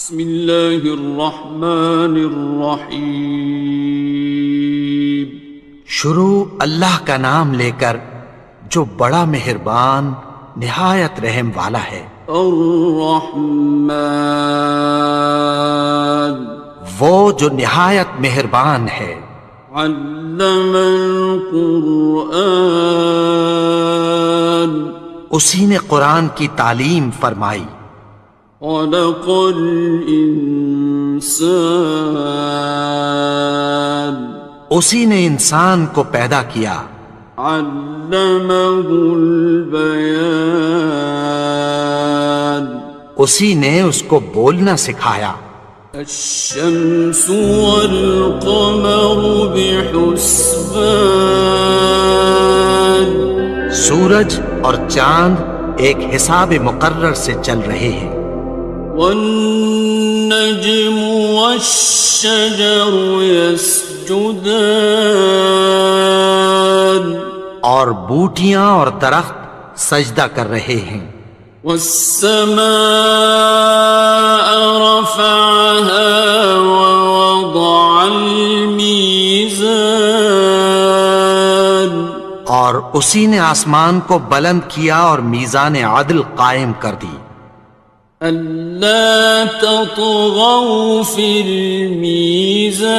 بسم اللہ الرحمن الرحیم۔ شروع اللہ کا نام لے کر جو بڑا مہربان نہایت رحم والا ہے۔ الرحمن، وہ جو نہایت مہربان ہے۔ علم القرآن، اسی نے قرآن کی تعلیم فرمائی۔ خلق الانسان، اسی نے انسان کو پیدا کیا۔ علمہ البیان، اسی نے اس کو بولنا سکھایا۔ الشمس والقمر بحسبان، سورج اور چاند ایک حساب مقرر سے چل رہے ہیں۔ والنجم والشجر يسجدان، اور بوٹیاں اور درخت سجدہ کر رہے ہیں۔ والسماء رفعها ووضع الميزان، اور اسی نے آسمان کو بلند کیا اور میزان عدل قائم کر دی۔ أَلَّا تَطْغَوْا فِي الْمِيزَانِ،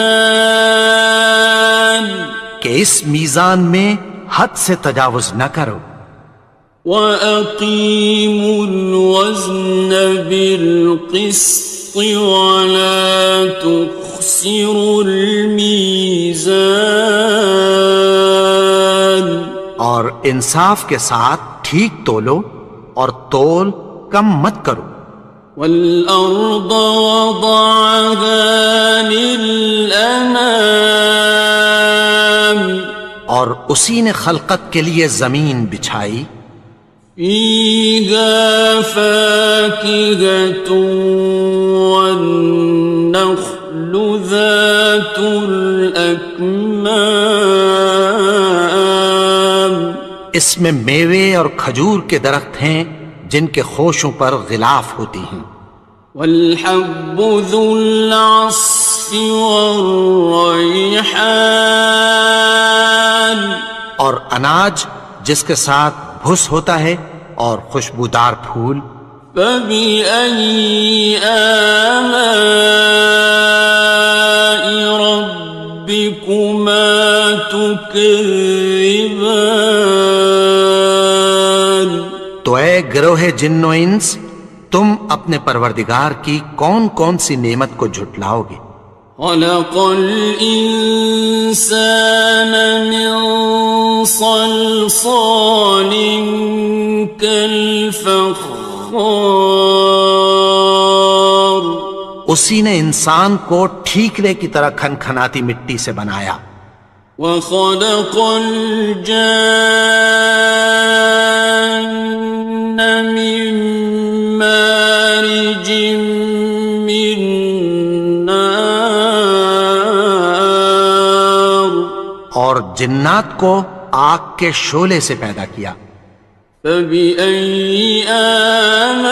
کہ اس میزان میں حد سے تجاوز نہ کرو۔ وَأَقِيمُوا الْوَزْنَ بِالْقِسْطِ وَلَا تُخْسِرُوا الْمِيزَانَ، اور انصاف کے ساتھ ٹھیک تولو اور تول کم مت کرو۔ وَالْأَرْضَ وَضَعَهَا لِلْأَنَامِ، اور اسی نے خلقت کے لیے زمین بچھائی۔ فِيهَا فَاكِهَةٌ وَالنَّخْلُ ذَاتُ الْأَكْمَامِ، اس میں میوے اور کھجور کے درخت ہیں جن کے خوشوں پر غلاف ہوتی ہیں۔ وَالْحَبُّ ذُو الْعَصْفِ وَالرَّيْحَانِ، اور اناج جس کے ساتھ بھس ہوتا ہے اور خوشبودار پھول۔ فَبِأَيِّ آلَاءِ رَبِّكُمَا تُكَذِّبَانِ، تو اے گروہ جن و انس، تم اپنے پروردگار کی کون کون سی نعمت کو جھٹلاؤ گے؟ خَلَقَ الْإِنسَانَ مِنْ صَلْصَالٍ كَالْفَخَّارِ، اسی نے انسان کو ٹھیکرے کی طرح کھنکھناتی مٹی سے بنایا۔ وَخَلَقَ الْجَانَّ مِن مَّارِجٍ مِّن نَّارٍ، اور جنات کو آگ کے شعلے سے پیدا کیا۔ فَبِأَيِّ آلَاءِ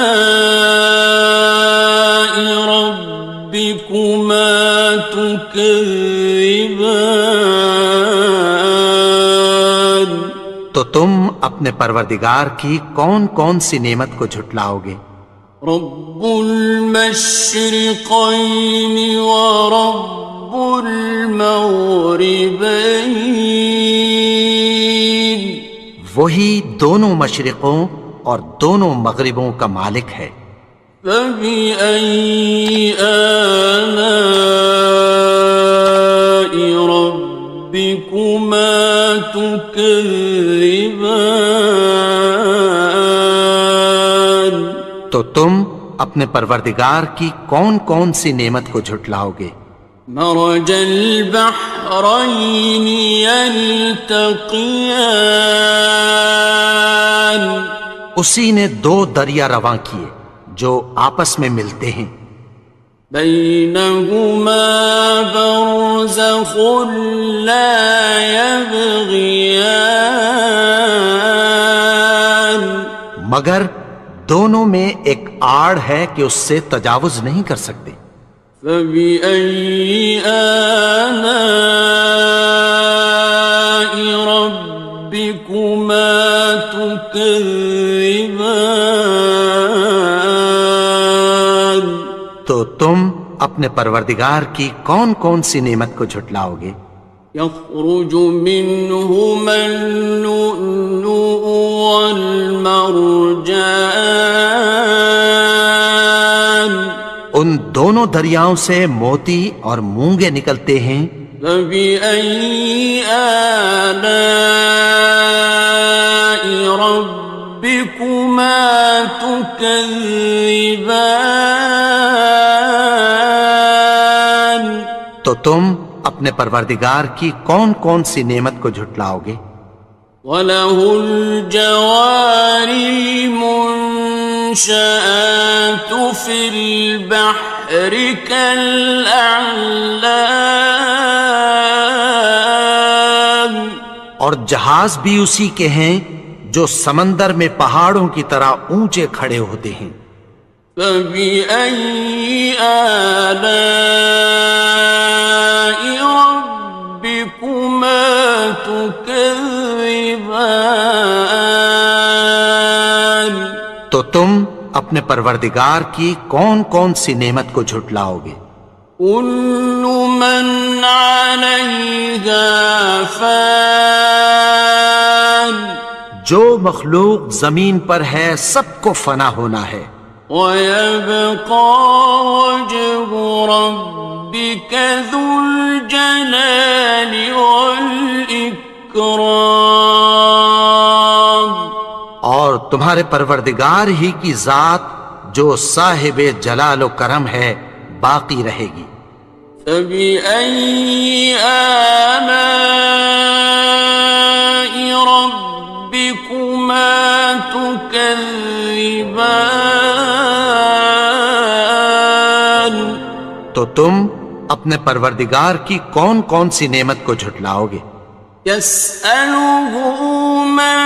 رَبِّكُمَا تُكَذِّبَانِ، تو تم اپنے پروردگار کی کون کون سی نعمت کو جھٹلاؤ گے؟ رب المشرقین ورب المغربین، وہی دونوں مشرقوں اور دونوں مغربوں کا مالک ہے۔ فَبِأَيِّ آلَاءِ رَبِّكُمَا تُكَذِّبَانِ، تو تم اپنے پروردگار کی کون کون سی نعمت کو جھٹلاؤ گے؟ مرج البحرین یلتقیان، اسی نے دو دریا رواں کیے جو آپس میں ملتے ہیں۔ بینہما برزخ لا یبغیان، مگر دونوں میں ایک آڑ ہے کہ اس سے تجاوز نہیں کر سکتے۔ فبأي آلاء ربكما تكذبان؟ تو تم اپنے پروردگار کی کون کون سی نعمت کو جھٹلاؤ گے؟ يخرج منهما اللؤلؤ والمرجان، ان دونوں دریاؤں سے موتی اور مونگے نکلتے ہیں۔ فبأي آلاء ربكما تكذبان؟ تو تم اپنے پروردگار کی کون کون سی نعمت کو جھٹلاؤ گے؟ وَلَهُ الْجَوَارِ الْمُنشَآتُ فِي الْبَحْرِ كَالْأَعْلَامِ، اور جہاز بھی اسی کے ہیں جو سمندر میں پہاڑوں کی طرح اونچے کھڑے ہوتے ہیں۔ فَبِأَيِّ آلَاءِ رَبِّكُمَا تُكَذِّبَانِ؟ تو تم اپنے پروردگار کی کون کون سی نعمت کو جھٹلاؤ گے؟ كُلُّ مَنْ عَلَيْهَا فَانٍ، جو مخلوق زمین پر ہے سب کو فنا ہونا ہے۔ وَيَبْقَى وَجْهُ رَبِّكَ ذُو الْجَلَالِ وَالْإِكْرَامِ، اور تمہارے پروردگار ہی کی ذات جو صاحب جلال و کرم ہے باقی رہے گی۔ فَبِأَيِّ آلَاءِ رَبِّكُمَا تُكَذِّبَانِ؟ تو تم اپنے پروردگار کی کون کون سی نعمت کو جھٹلاؤ گے؟ يَسْأَلُهُ مَن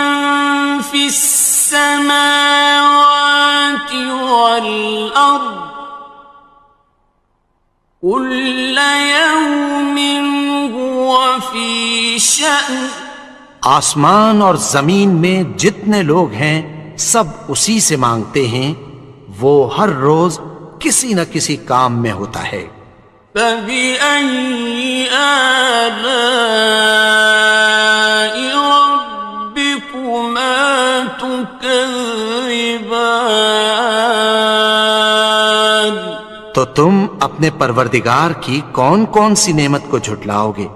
فِي السَّمَاوَاتِ وَالْأَرْضِ كُلَّ يَوْمٍ هُوَ فِي شَأْنٍ، آسمان اور زمین میں جتنے لوگ ہیں سب اسی سے مانگتے ہیں، وہ ہر روز کسی نہ کسی کام میں ہوتا ہے۔ فَبِأَيِّ آلَاءِ رَبِّكُمَا تُكَذِّبَانِ؟ تو تم اپنے پروردگار کی کون کون سی نعمت کو جھٹلاؤ گے؟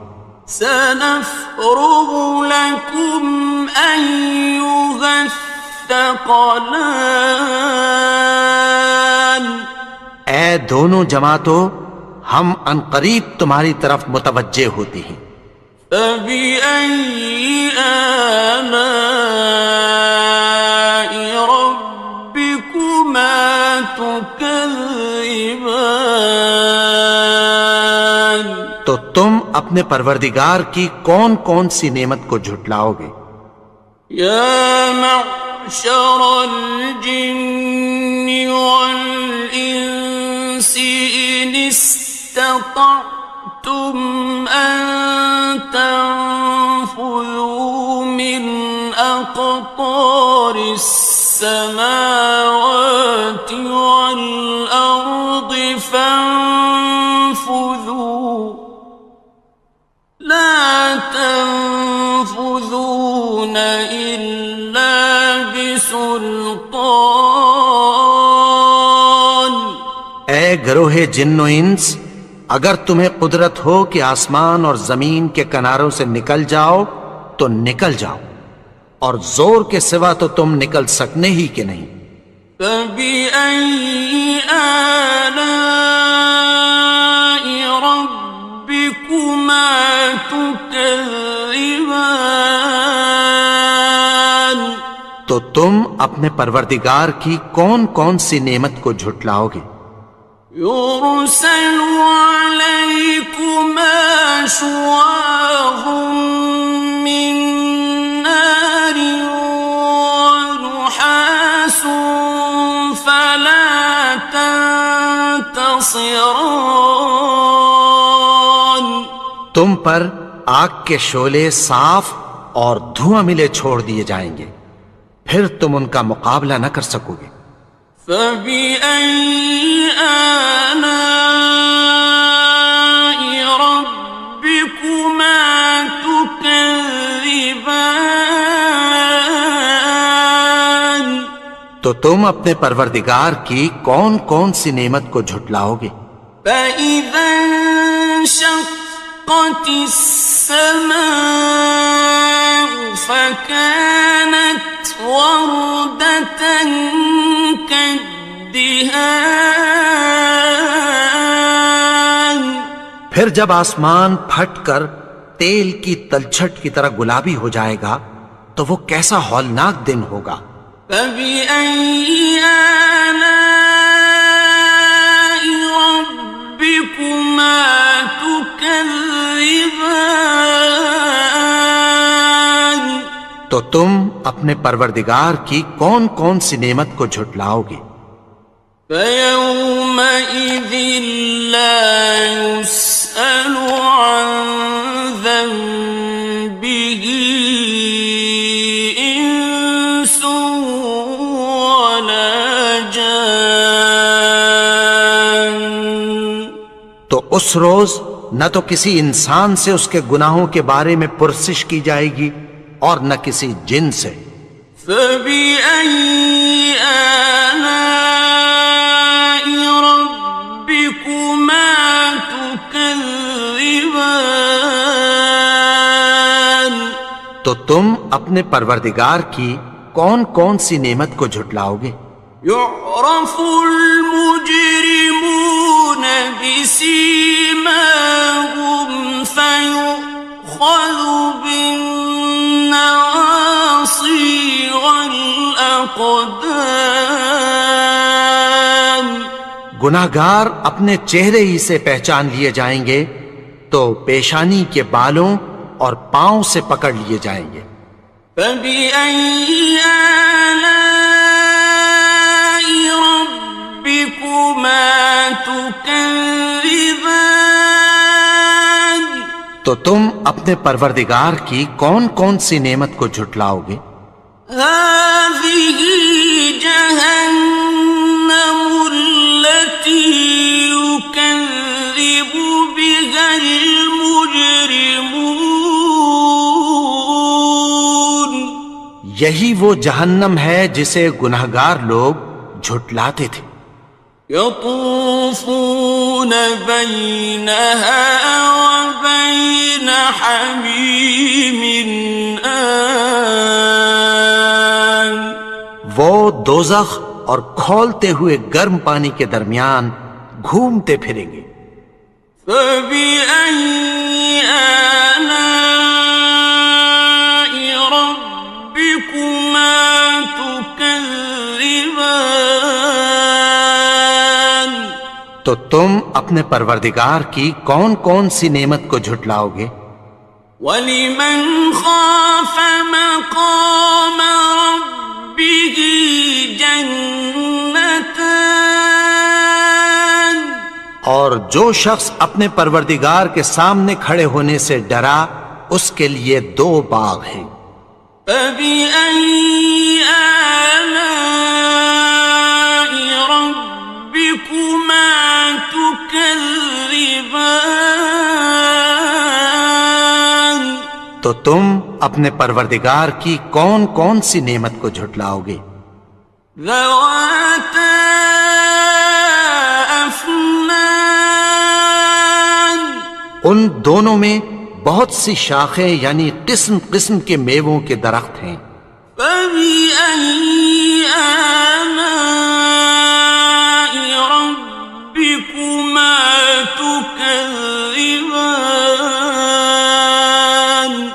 سَنَفْرُغُ لَكُمْ أَيُّهَ الثَّقَلَانِ، اے دونوں جماعتوں ہم عنقریب تمہاری طرف متوجہ ہوتے ہیں۔ فَبِأَيِّ آلَاءِ رَبِّكُمَا تُكَذِّبَانِ؟ تو تم اپنے پروردگار کی کون کون سی نعمت کو جھٹلاؤ گے؟ يَا مَعْشَرَ الْجِنِّ وَالْإِنسِ إِنِ اسْتَطَعْتُمْ أَن تَنفُذُوا مِنْ أَقْطَارِ السَّمَاوَاتِ وَالْأَرْضِ فَانفُذُوا لَا تَنفُذُونَ إِلَّا بِسُلْطَانٍ۔ اے گروہ جن و انس، اگر تمہیں قدرت ہو کہ آسمان اور زمین کے کناروں سے نکل جاؤ تو نکل جاؤ، اور زور کے سوا تو تم نکل سکنے ہی کہ نہیں۔ فَبِأَيِّ آلَاءِ رَبِّكُمَا تُكَذِّبَانِ؟ تو تم اپنے پروردگار کی کون کون سی نعمت کو جھٹلاؤ گے؟ يُرْسَلُ عَلَيْكُمَا شُوَاظٌ مِّن نَّارٍ وَنُحَاسٌ ينتصران تم پر آگ کے شعلے صاف اور دھواں ملے چھوڑ دیے جائیں گے، پھر تم ان کا مقابلہ نہ کر سکو گے۔ فبأي آلاء ربكما تكذبان تو تم اپنے پروردگار کی کون کون سی نعمت کو جھٹلاؤ گے؟ فإذا انشقت السماء فكانت وردة كالدهان پھر جب آسمان پھٹ کر تیل کی تلچھٹ کی طرح گلابی ہو جائے گا تو وہ کیسا ہولناک دن ہوگا۔ فبأي آلاء ربكما تكذبان تو تم اپنے پروردگار کی کون کون سی نعمت کو جھٹلاؤ گے؟ فيومئذ لا يسأل عن ذنبه إنس ولا جان تو اس روز نہ تو کسی انسان سے اس کے گناہوں کے بارے میں پرسش کی جائے گی اور نہ کسی جن سے۔ فبأي آلاء ربكما تكذبان تو تم اپنے پروردگار کی کون کون سی نعمت کو جھٹلاؤ گے؟ يعرف المجرمون بسيماهم فيؤخذ بالنواصي والأقدام گناہگار اپنے چہرے ہی سے پہچان لیے جائیں گے تو پیشانی کے بالوں اور پاؤں سے پکڑ لیے جائیں گے۔ فبأي آلاء ربكما تكذبان تو تم اپنے پروردگار کی کون کون سی نعمت کو جھٹلاؤ گے؟ هذه جهنم التي يكذب بها المجرمون یہی وہ جہنم ہے جسے گناہگار لوگ جھٹلاتے تھے۔ يطوفون بينها وبين حميم آن وہ دوزخ اور کھولتے ہوئے گرم پانی کے درمیان گھومتے پھریں گے۔ فبأي آلاء ربكما تكذبان تو تم اپنے پروردگار کی کون کون سی نعمت کو جھٹلاؤ گے؟ وَلِمَنْ خَافَ مَقَامَ رَبِّهِ جَنَّتَانِ اور جو شخص اپنے پروردگار کے سامنے کھڑے ہونے سے ڈرا اس کے لیے دو باغ ہیں۔ فَبِأَيِّ آلَاءِ رَبِّكُمَا تُكَذِّبَانِ تو تم اپنے پروردگار کی کون کون سی نعمت کو جھٹلاؤ گے؟ ذَوَاتَا أَفْنَانٍ ان دونوں میں بہت سی شاخیں یعنی قسم قسم کے میووں کے درخت ہیں۔ فَبِأَيِّ آلَاءِ رَبِّكُمَا تُكَذِّبَانِ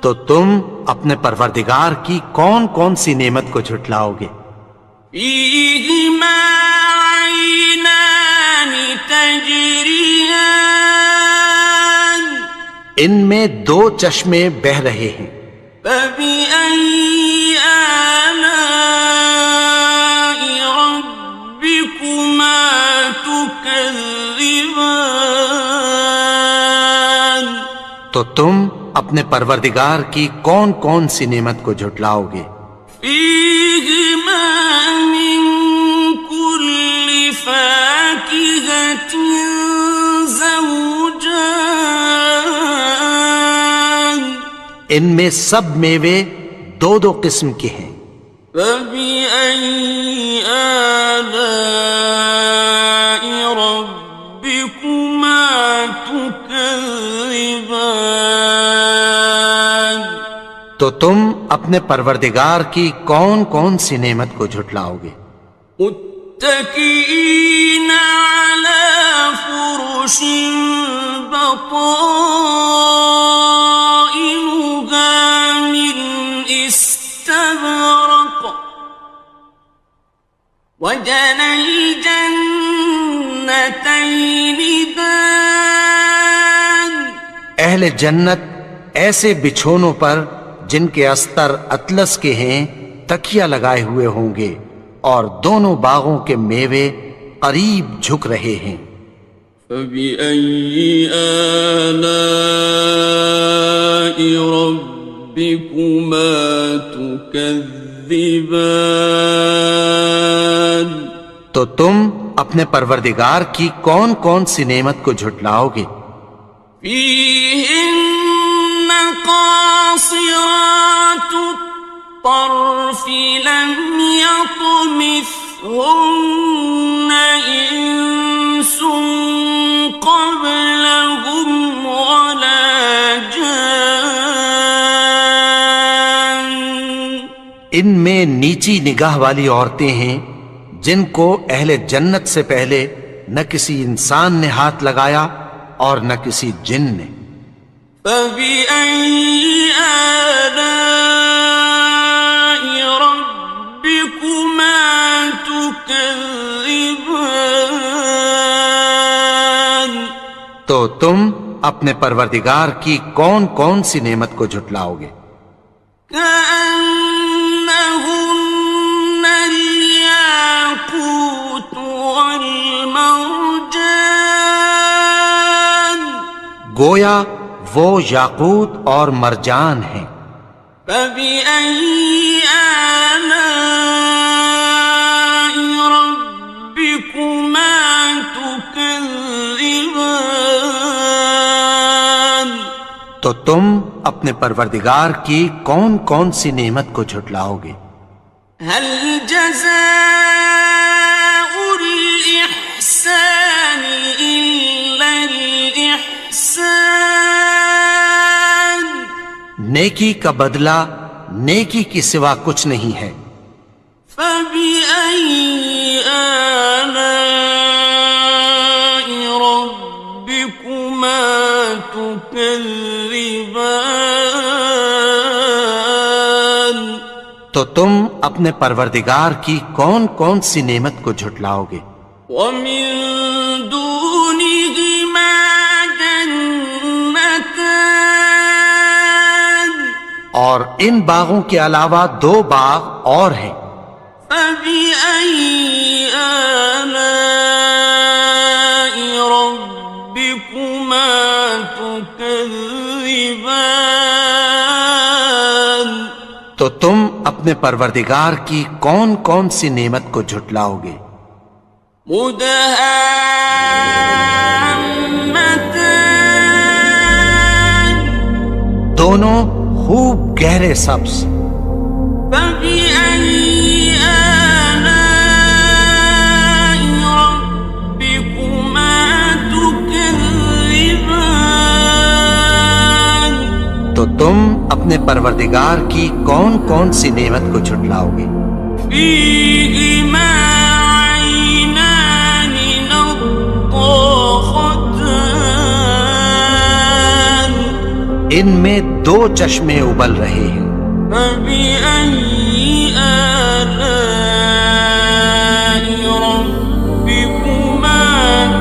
تو تم اپنے پروردگار کی کون کون سی نعمت کو جھٹلاؤ گے؟ فِيهِمَا عَيْنَانِ تَجْرِيَانِ ان میں دو چشمے بہہ رہے ہیں۔ فَبِأَيِّ آلَاءِ رَبِّكُمَا تكذبان تو تم اپنے پروردگار کی کون کون سی نعمت کو جھٹلاؤ گے؟ فيهما من كل فاكهة زوجان ان میں سب میوے دو دو قسم کے ہیں۔ فبأي آلاء ربكما تكذبان تو تم اپنے پروردگار کی کون کون سی نعمت کو جھٹلاؤ گے؟ متكئين على فرش بطائنها من استبرق وجنى الجنتين دان اہل جنت ایسے بچھونوں پر جن کے استر اطلس کے ہیں تکیہ لگائے ہوئے ہوں گے، اور دونوں باغوں کے میوے قریب جھک رہے ہیں۔ فبأي آلاء ربكما تكذبان تو تم اپنے پروردگار کی کون کون سی نعمت کو جھٹلاؤ گے؟ فيهن قاصرات الطرف لم يطمثهن إنس قبلهم ولا جان ان میں نیچی نگاہ والی عورتیں ہیں جن کو اہل جنت سے پہلے نہ کسی انسان نے ہاتھ لگایا اور نہ کسی جن نے۔ فبأي آلاء ربكما تكذبان تو تم اپنے پروردگار کی کون کون سی نعمت کو جھٹلاؤ گے؟ كأنهن الياقوت والمرجان گویا وہ یاقوت اور مرجان ہیں۔ فبأي آلاء ربكما تكذبان تو تم اپنے پروردگار کی کون کون سی نعمت کو جھٹلاؤ گے؟ هل جزاء الإحسان إلا الإحسان نیکی کا بدلہ نیکی کی سوا کچھ نہیں ہے۔ فبأي آلاء ربكما تكذبان تو تم اپنے پروردگار کی کون کون سی نعمت کو جھٹلاؤ گے؟ ومن دونهما جنتان اور ان باغوں کے علاوہ دو باغ اور ہیں۔ فبأي آلاء ربكما تكذبان تو تم اپنے پروردگار کی کون کون سی نعمت کو جھٹلاؤ گے؟ مدهامتان دونوں خوب گہرے سبز۔ فبأي آلاء ربكما تكذبان تو تم اپنے پروردگار کی کون کون سی نعمت کو جھٹلاؤ گے؟ فيهما عينان نضاختان ان میں دو چشمے ابل رہے ہیں۔ فبأي آلاء ربكما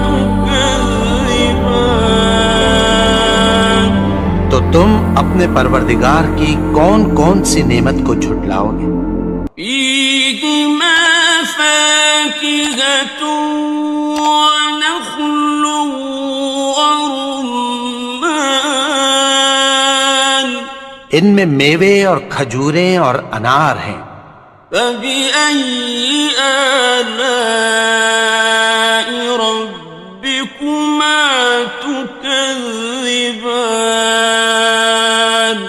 تكذبان تو تم اپنے پروردگار کی کون کون سی نعمت کو جھٹلاؤ گے؟ فيهما فاكهة ان میں میوے اور کھجوریں اور انار ہیں۔ فبأي آلاء ربكما تكذبان؟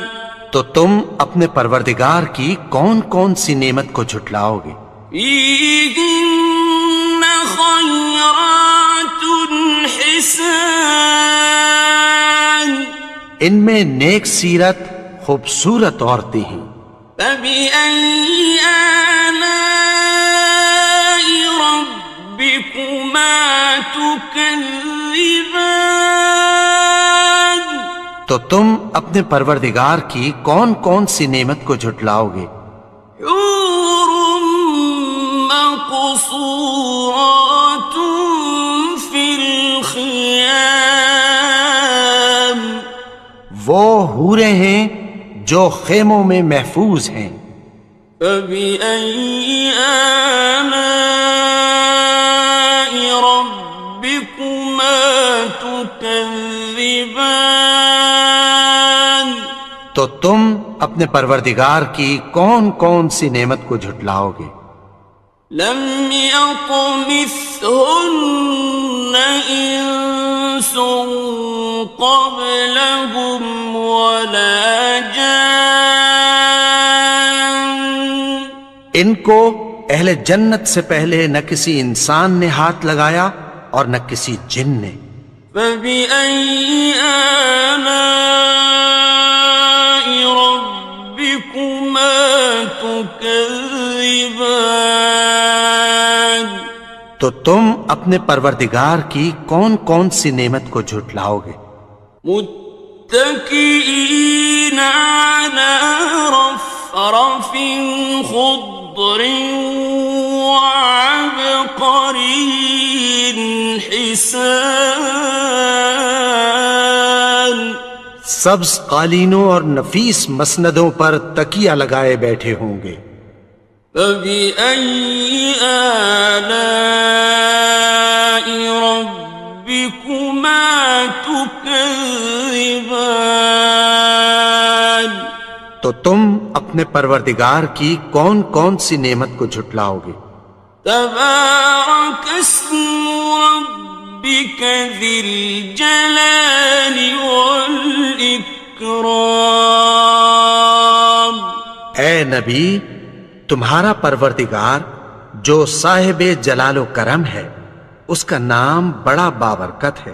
تو تم اپنے پروردگار کی کون کون سی نعمت کو جھٹلاؤ گے؟ فيهن خيرات حسان، ان میں نیک سیرت خوبصورت عورتیں ہیں۔ فبأي آلاء ربكما تكذبان؟ تو تم اپنے پروردگار کی کون کون سی نعمت کو جھٹلاؤ گے؟ حور مقصورات في الخيام، وہ حوریں ہیں جو خیموں میں محفوظ ہیں۔ فبأي آلاء ربكما تكذبان؟ تو تم اپنے پروردگار کی کون کون سی نعمت کو جھٹلاؤ گے؟ لم يطمثهن إنس قبلهم ولا جان، ان کو اہل جنت سے پہلے نہ کسی انسان نے ہاتھ لگایا اور نہ کسی جن نے۔ فبأي آلاء ربكما تكذبان؟ تو تم اپنے پروردگار کی کون کون سی نعمت کو جھٹلاؤ گے؟ متكئين على رفرف خضر وعبقري حسان، سبز قالینوں اور نفیس مسندوں پر تکیہ لگائے بیٹھے ہوں گے۔ فبأي آلاء ربكما تكذبان؟ تو تم اپنے پروردگار کی کون کون سی نعمت کو جھٹلاؤ گے؟ تبارك اسم ربك ذي الجلال والإكرام۔ اے نبی، تمہارا پروردگار جو صاحب جلال و کرم ہے، اس کا نام بڑا بابرکت ہے۔